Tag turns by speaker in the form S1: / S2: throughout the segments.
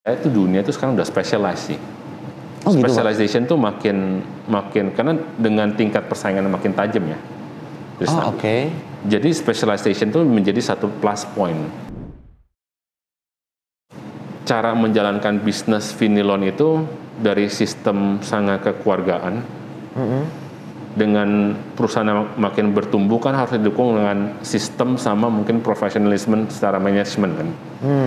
S1: Itu dunia itu sekarang udah specialized sih.
S2: Oh gitu, Pak?
S1: Specialization tuh makin karena dengan tingkat persaingan yang makin tajam ya.
S2: Oh, oke.
S1: Jadi specialization tuh menjadi satu plus point. Cara menjalankan bisnis Vinilon itu dari sistem sangat kekeluargaan. Dengan perusahaan yang makin bertumbuh kan harus didukung dengan sistem sama mungkin profesionalisme secara manajemen kan.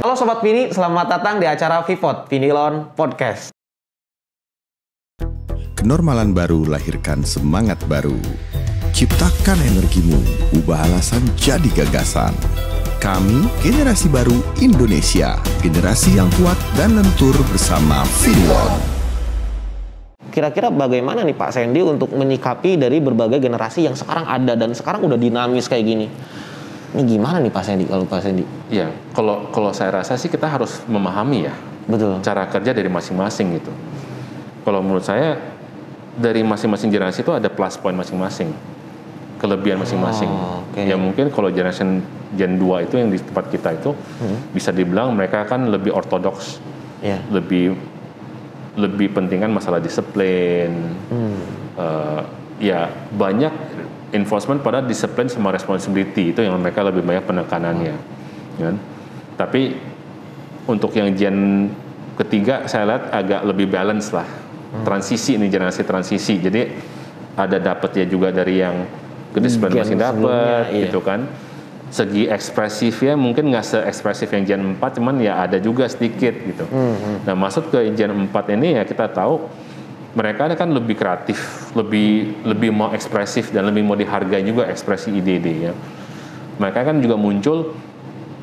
S2: Halo Sobat Vini, selamat datang di acara Vivot, Vinilon Podcast.
S3: Kenormalan baru lahirkan semangat baru. Ciptakan energimu, ubah alasan jadi gagasan. Kami generasi baru Indonesia, generasi yang kuat dan lentur bersama Vinilon.
S2: Kira-kira bagaimana nih Pak Sandy untuk menyikapi dari berbagai generasi yang sekarang ada dan sekarang udah dinamis kayak gini? Ini gimana nih Pak Sandy kalau Pak Sandy?
S1: Iya, kalau saya rasa sih kita harus memahami ya.
S2: Betul.
S1: Cara kerja dari masing-masing gitu. Kalau menurut saya dari masing-masing generasi itu ada plus point masing-masing. Kelebihan masing-masing.
S2: Okay.
S1: Ya mungkin kalau generation Gen 2 itu yang di tempat kita itu bisa dibilang mereka kan lebih ortodoks.
S2: Yeah.
S1: Lebih pentingkan masalah disiplin. Ya banyak enforcement pada disiplin sama responsibility itu yang mereka lebih banyak penekanannya. Kan? Tapi untuk yang Gen ketiga saya lihat agak lebih balance lah. Transisi ini generasi transisi. Jadi ada dapatnya juga dari yang kedisiplinan masih dapat gitu kan. Segi ekspresifnya mungkin nggak se-ekspresif yang Gen 4, cuman ya ada juga sedikit gitu. Nah masuk ke Gen 4 ini ya kita tahu mereka kan lebih kreatif, lebih mau ekspresif dan lebih mau dihargai juga ekspresi ide-ide ya. Mereka kan juga muncul,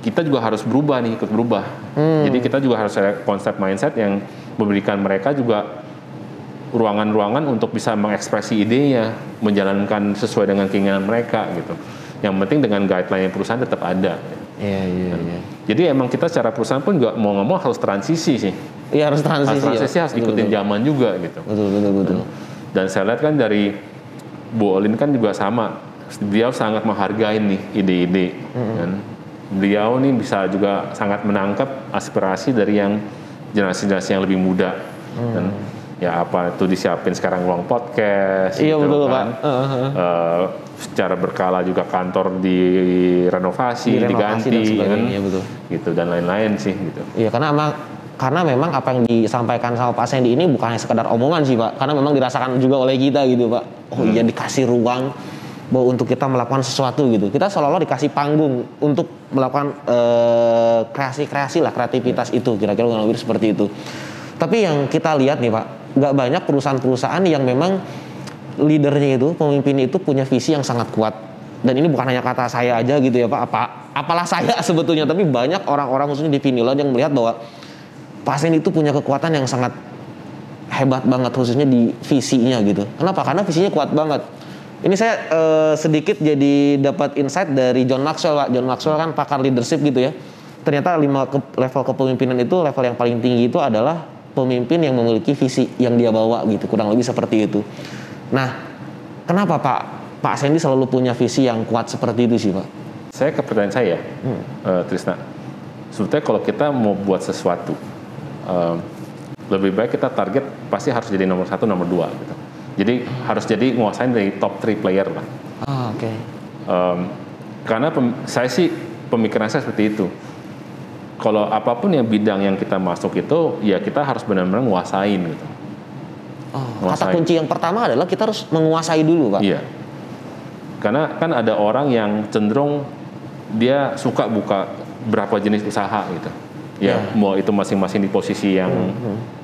S1: kita juga harus berubah nih, ikut berubah. Jadi kita juga harus ada konsep mindset yang memberikan mereka juga ruangan-ruangan untuk bisa mengekspresi idenya, menjalankan sesuai dengan keinginan mereka gitu. Yang penting dengan guideline perusahaan tetap ada.
S2: Iya.
S1: Jadi emang kita secara perusahaan pun juga mau nggak mau harus transisi sih.
S2: Iya harus transisi.
S1: Harus ikutin zaman juga gitu.
S2: Betul.
S1: Dan saya lihat kan dari Bu Olin kan juga sama. Beliau sangat menghargai nih ide-ide. Dan beliau nih bisa juga sangat menangkap aspirasi dari yang generasi-generasi yang lebih muda. Dan ya apa itu disiapin sekarang ruang podcast.
S2: Iya gitu, betul
S1: kan. Pak. Secara berkala juga kantor direnovasi, diganti kan,
S2: ya, betul.
S1: Gitu dan lain-lain sih gitu.
S2: Iya karena memang apa yang disampaikan sama Pak Sandy ini bukan hanya sekedar omongan sih Pak, karena memang dirasakan juga oleh kita gitu Pak. Oh iya dikasih ruang bahwa untuk kita melakukan sesuatu gitu. Kita seolah-olah dikasih panggung untuk melakukan kreasi-kreasi lah, kreativitas itu kira-kira kurang lebih seperti itu. Tapi yang kita lihat nih Pak, nggak banyak perusahaan-perusahaan yang memang leadernya itu, pemimpinnya itu punya visi yang sangat kuat. Dan ini bukan hanya kata saya aja gitu ya Pak, apalah saya sebetulnya, tapi banyak orang-orang khususnya di Vinilon yang melihat bahwa Pak Sandy itu punya kekuatan yang sangat hebat banget khususnya di visinya gitu. Kenapa? Karena visinya kuat banget. Ini saya sedikit jadi dapat insight dari John Maxwell Pak. John Maxwell kan pakar leadership gitu ya. Ternyata level kepemimpinan itu, level yang paling tinggi itu adalah pemimpin yang memiliki visi yang dia bawa gitu, kurang lebih seperti itu. Nah, kenapa Pak Sandy selalu punya visi yang kuat seperti itu sih Pak?
S1: Saya kepercayaan saya, Trisna. Sebetulnya kalau kita mau buat sesuatu, lebih baik kita target pasti harus jadi nomor 1, nomor 2 gitu. Jadi harus jadi nguasain dari top 3 player lah.
S2: Oke.
S1: Karena saya sih pemikiran saya seperti itu. Kalau apapun yang bidang yang kita masuk itu, ya kita harus benar-benar nguasain gitu.
S2: Kata kunci yang pertama adalah kita harus menguasai dulu Pak.
S1: Iya. Karena kan ada orang yang cenderung dia suka buka berapa jenis usaha gitu. Ya, mau itu masing-masing di posisi yang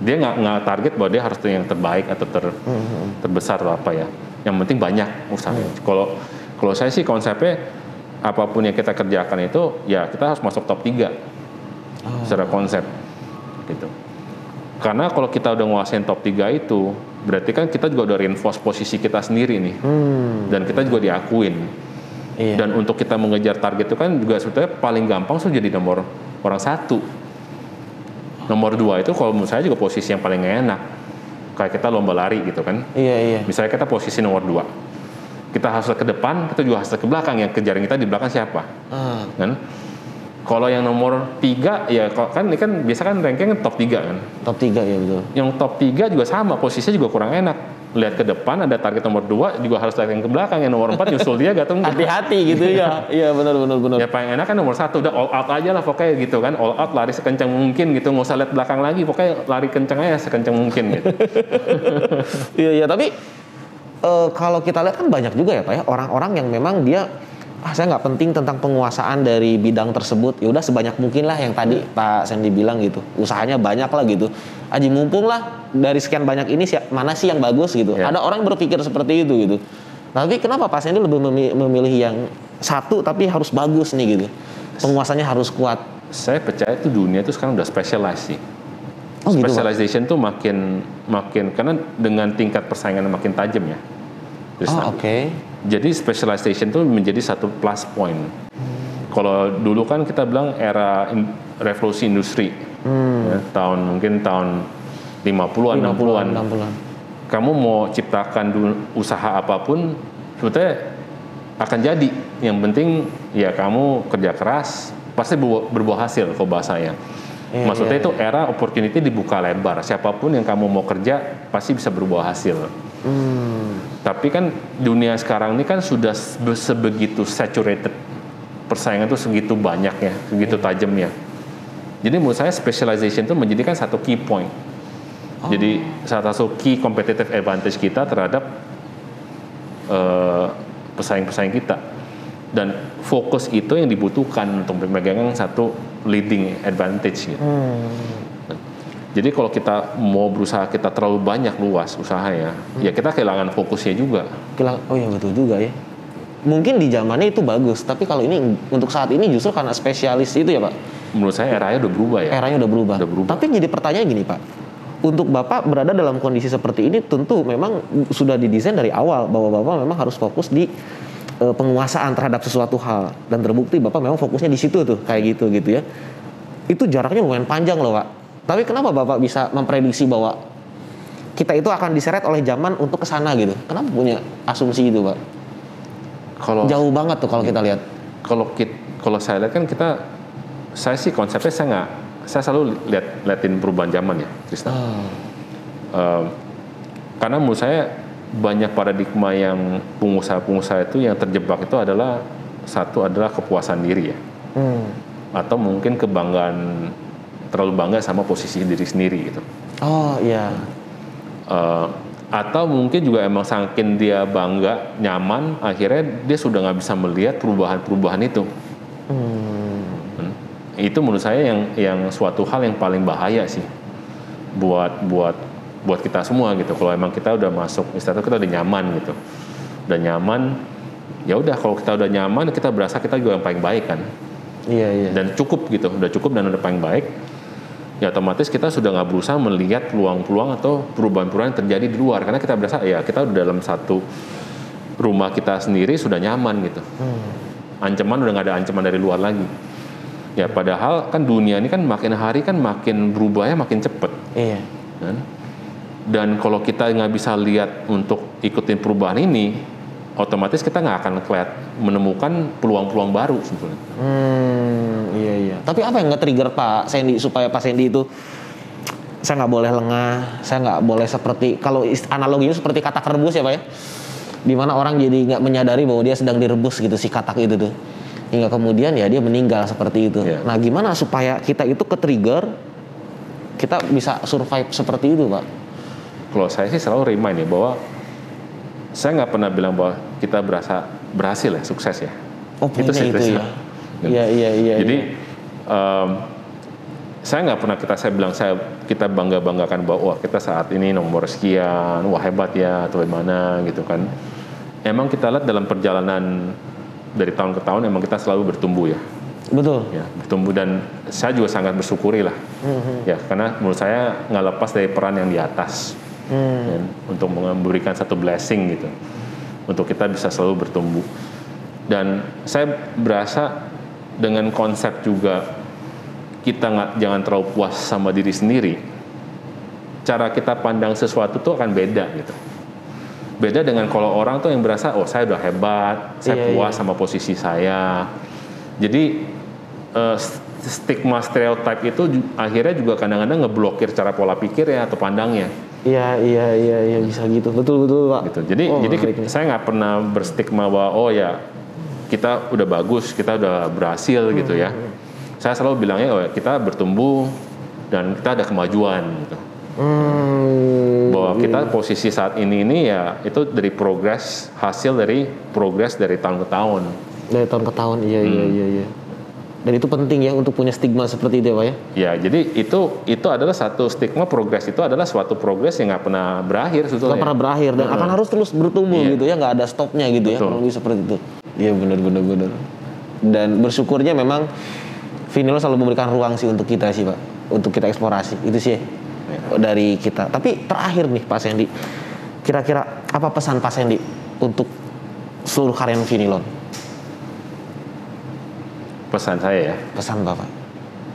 S1: dia nggak target bahwa dia harus yang terbaik atau terbesar atau apa ya. Yang penting banyak usahanya. Kalau saya sih konsepnya apapun yang kita kerjakan itu ya kita harus masuk top 3 secara konsep gitu. Karena kalau kita udah nguasain top 3 itu, berarti kan kita juga udah reinforce posisi kita sendiri nih. Dan kita juga diakuin. Iya. Dan untuk kita mengejar target itu kan juga sebetulnya paling gampang jadi nomor orang 1. Nomor 2 itu kalau menurut saya juga posisi yang paling enak. Kayak kita lomba lari gitu kan.
S2: Iya.
S1: Misalnya kita posisi nomor 2. Kita harus ke depan, kita juga harus ke belakang. Yang kejaran kita di belakang siapa? Kan? Kalau yang nomor 3 ya kan ini kan biasa kan rankingnya top 3 kan.
S2: Top 3 ya betul.
S1: Yang top 3 juga sama, posisinya juga kurang enak. Lihat ke depan ada target nomor 2 juga harus lihat yang ke belakang, yang nomor 4 nyusul dia gak tuh.
S2: Hati-hati gitu ya. Iya benar.
S1: Ya paling enak kan nomor 1 udah all out aja lah pokoknya gitu kan. All out lari sekencang mungkin gitu, nggak usah lihat belakang lagi, pokoknya lari kencang aja sekencang mungkin gitu.
S2: Iya tapi kalau kita lihat kan banyak juga ya Pak ya orang-orang yang memang dia saya nggak penting tentang penguasaan dari bidang tersebut, ya udah sebanyak mungkin lah yang tadi Pak Sandy bilang gitu, usahanya banyak lah gitu, aji mumpung lah dari sekian banyak ini mana sih yang bagus gitu. Ada orang berpikir seperti itu gitu. Tapi kenapa Pak Sandy lebih memilih yang satu tapi harus bagus nih gitu, penguasanya harus kuat?
S1: Saya percaya tuh dunia itu sekarang udah specialized sih.
S2: Gitu,
S1: specialization tuh makin karena dengan tingkat persaingan makin tajam ya.
S2: Oke.
S1: Jadi specialization itu menjadi satu plus point. Kalau dulu kan kita bilang era revolusi industri, ya, mungkin tahun 50-an, 60-an. Kamu mau ciptakan usaha apapun, sebetulnya akan jadi. Yang penting ya kamu kerja keras, pasti berbuah hasil kalau bahasanya. Maksudnya itu era opportunity dibuka lebar. Siapapun yang kamu mau kerja pasti bisa berbuah hasil. Tapi kan dunia sekarang ini kan sudah sebegitu saturated, persaingan tuh segitu banyaknya, segitu tajamnya. Jadi menurut saya specialization itu menjadikan satu key point. Jadi salah satu key competitive advantage kita terhadap pesaing-pesaing kita. Dan fokus itu yang dibutuhkan untuk memegang satu leading advantage gitu. Jadi kalau kita mau berusaha kita terlalu banyak luas usahanya, ya kita kehilangan fokusnya juga.
S2: Oh iya betul juga ya. Mungkin di zamannya itu bagus, tapi kalau ini untuk saat ini justru karena spesialis itu ya Pak.
S1: Menurut saya eranya udah berubah ya.
S2: Eranya udah berubah. Tapi jadi pertanyaan gini Pak, untuk Bapak berada dalam kondisi seperti ini tentu memang sudah didesain dari awal bahwa Bapak memang harus fokus di penguasaan terhadap sesuatu hal, dan terbukti Bapak memang fokusnya di situ tuh kayak gitu ya. Itu jaraknya lumayan panjang loh Pak. Tapi kenapa Bapak bisa memprediksi bahwa kita itu akan diseret oleh zaman untuk ke sana gitu? Kenapa punya asumsi itu, Pak? Jauh banget tuh kalau kita lihat.
S1: Kalau saya lihat kan saya sih konsepnya saya selalu liatin perubahan zaman ya, Tristan. Karena menurut saya banyak paradigma yang pengusaha-pengusaha itu yang terjebak itu adalah kepuasan diri ya. Atau mungkin kebanggaan, terlalu bangga sama posisi diri sendiri gitu.
S2: Oh iya.
S1: Atau mungkin juga emang saking dia bangga, nyaman, akhirnya dia sudah nggak bisa melihat perubahan-perubahan itu. Itu menurut saya yang suatu hal yang paling bahaya sih buat kita semua gitu. Kalau emang kita udah masuk istilah kita udah nyaman gitu, udah nyaman, ya udah kalau kita udah nyaman kita berasa kita juga yang paling baik kan.
S2: Iya.
S1: Dan cukup gitu, udah cukup dan udah paling baik. Ya otomatis kita sudah nggak berusaha melihat peluang-peluang atau perubahan-perubahan yang terjadi di luar, karena kita berasa ya kita udah dalam satu rumah kita sendiri sudah nyaman gitu. Ancaman udah nggak ada ancaman dari luar lagi. Ya padahal kan dunia ini kan makin hari kan makin berubahnya makin cepet.
S2: Iya.
S1: Dan kalau kita nggak bisa lihat untuk ikutin perubahan ini, otomatis kita nggak akan menemukan peluang-peluang baru sebetulnya.
S2: Iya. Tapi apa yang nge-trigger Pak Sandy supaya Pak Sandy itu saya nggak boleh lengah, saya nggak boleh seperti, kalau analoginya seperti katak rebus ya Pak ya, dimana orang jadi nggak menyadari bahwa dia sedang direbus gitu si katak itu tuh, hingga kemudian ya dia meninggal seperti itu. Nah gimana supaya kita itu ke-trigger, kita bisa survive seperti itu Pak?
S1: Kalau saya sih selalu remind ya bahwa saya nggak pernah bilang bahwa kita berhasil ya, sukses ya.
S2: Itu sih itu ya. Iya.
S1: Jadi saya nggak pernah saya bilang kita banggakan bahwa wah kita saat ini nomor sekian, wah hebat ya atau bagaimana gitu kan. Emang kita lihat dalam perjalanan dari tahun ke tahun emang kita selalu bertumbuh ya.
S2: Betul.
S1: Ya, bertumbuh, dan saya juga sangat bersyukuri lah. Ya karena menurut saya nggak lepas dari peran yang di atas. Ya, untuk memberikan satu blessing gitu untuk kita bisa selalu bertumbuh. Dan saya berasa dengan konsep juga kita jangan terlalu puas sama diri sendiri, cara kita pandang sesuatu tuh akan beda gitu. Beda dengan kalau orang tuh yang berasa oh saya udah hebat, saya puas sama posisi saya. Jadi stigma stereotype itu akhirnya juga kadang-kadang ngeblokir cara pola pikirnya atau pandangnya.
S2: Iya bisa gitu. Betul Pak.
S1: Gitu. Jadi saya nggak pernah berstigma bahwa oh ya kita udah bagus, kita udah berhasil gitu ya. Saya selalu bilangnya oh ya, kita bertumbuh dan kita ada kemajuan gitu. Bahwa kita posisi saat ini ya itu dari hasil dari progres dari tahun ke tahun.
S2: Dari tahun ke tahun, iya. Dan itu penting ya untuk punya stigma seperti itu ya Pak ya?
S1: Ya, jadi itu adalah satu stigma progres itu adalah suatu progres yang nggak pernah berakhir sebetulnya.
S2: Nggak pernah berakhir dan akan harus terus bertumbuh gitu ya, nggak ada stopnya gitu. Betul. Ya, kalau seperti itu. Iya benar. Dan bersyukurnya memang Vinilo selalu memberikan ruang sih untuk kita sih Pak, untuk kita eksplorasi itu sih. Dari kita. Tapi terakhir nih Pak Sandy, kira-kira apa pesan Pak Sandy untuk seluruh karyawan Vinilo?
S1: Pesan saya ya.
S2: Pesan Bapak.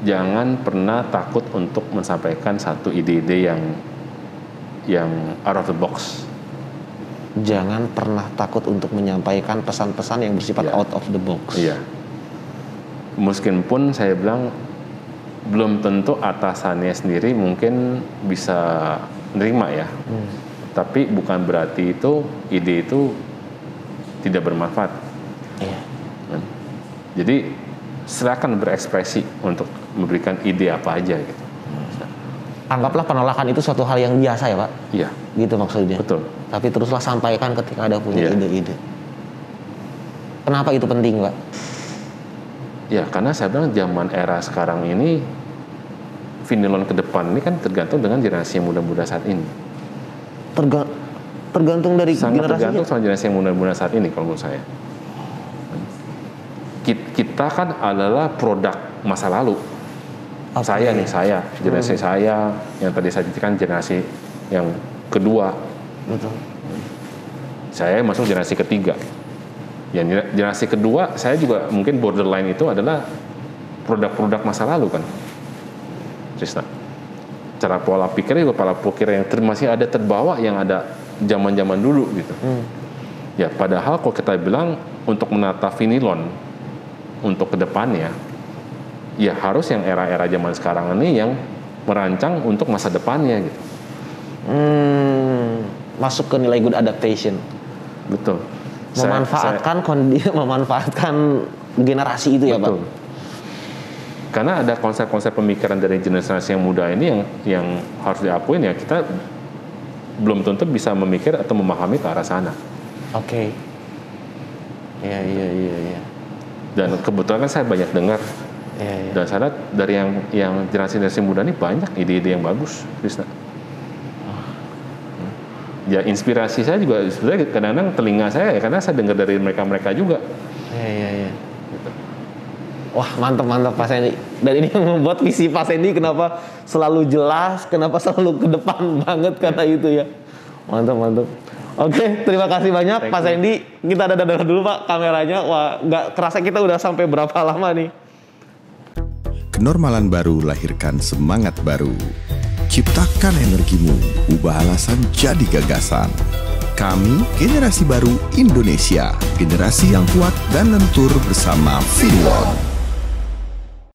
S1: Jangan pernah takut untuk menyampaikan satu ide-ide yang out of the box.
S2: Jangan pernah takut untuk menyampaikan pesan-pesan yang bersifat out of the box.
S1: Iya. Meskipun saya bilang belum tentu atasannya sendiri mungkin bisa nerima ya. Tapi bukan berarti ide itu tidak bermanfaat.
S2: Iya.
S1: Jadi silakan berekspresi untuk memberikan ide apa aja gitu.
S2: Anggaplah penolakan itu suatu hal yang biasa ya Pak.
S1: Iya.
S2: Gitu maksudnya.
S1: Betul.
S2: Tapi teruslah sampaikan ketika ada punya ide-ide. Kenapa itu penting Pak?
S1: Ya karena saya bilang zaman era sekarang ini Vinilon ke depan ini kan tergantung dengan generasi yang muda-muda saat ini.
S2: Tergantung dari
S1: sangat
S2: generasinya?
S1: Tergantung sama generasi yang muda-muda saat ini kalau menurut saya. Kita kan adalah produk masa lalu. Okay. Saya, generasi saya yang tadi saya ceritakan generasi yang kedua.
S2: Betul.
S1: Saya masuk generasi ketiga. Yang generasi kedua saya juga mungkin borderline itu adalah produk-produk masa lalu kan. Trisna. Cara pola pikirnya juga pola pikir yang masih ada terbawa yang ada zaman-zaman dulu gitu. Ya padahal kalau kita bilang untuk menata Vinilon untuk kedepannya, ya harus yang era-era zaman sekarang ini yang merancang untuk masa depannya gitu.
S2: Masuk ke nilai good adaptation.
S1: Betul.
S2: Memanfaatkan generasi itu ya Pak.
S1: Betul. Karena ada konsep-konsep pemikiran dari generasi yang muda ini yang harus diakuin ya kita belum tentu bisa memikir atau memahami ke arah sana.
S2: Oke. Iya.
S1: Dan kebetulan kan saya banyak dengar. Dan saya lihat dari yang generasi muda ini banyak ide-ide yang bagus, Krisna. Ya inspirasi saya juga sebenarnya kadang-kadang telinga saya ya karena saya dengar dari mereka juga.
S2: Iya. Gitu. Wah mantap Pak Sandy. Dan ini yang membuat visi Pak Sandy kenapa selalu jelas, kenapa selalu ke depan banget kata itu ya. Mantap. Oke, terima kasih banyak Pak Sandy. Kita dadah dulu Pak kameranya. Wah nggak kerasa kita udah sampai berapa lama nih.
S3: Kenormalan baru lahirkan semangat baru. Ciptakan energimu, ubah alasan jadi gagasan. Kami generasi baru Indonesia, generasi yang kuat dan lentur bersama Vinilon.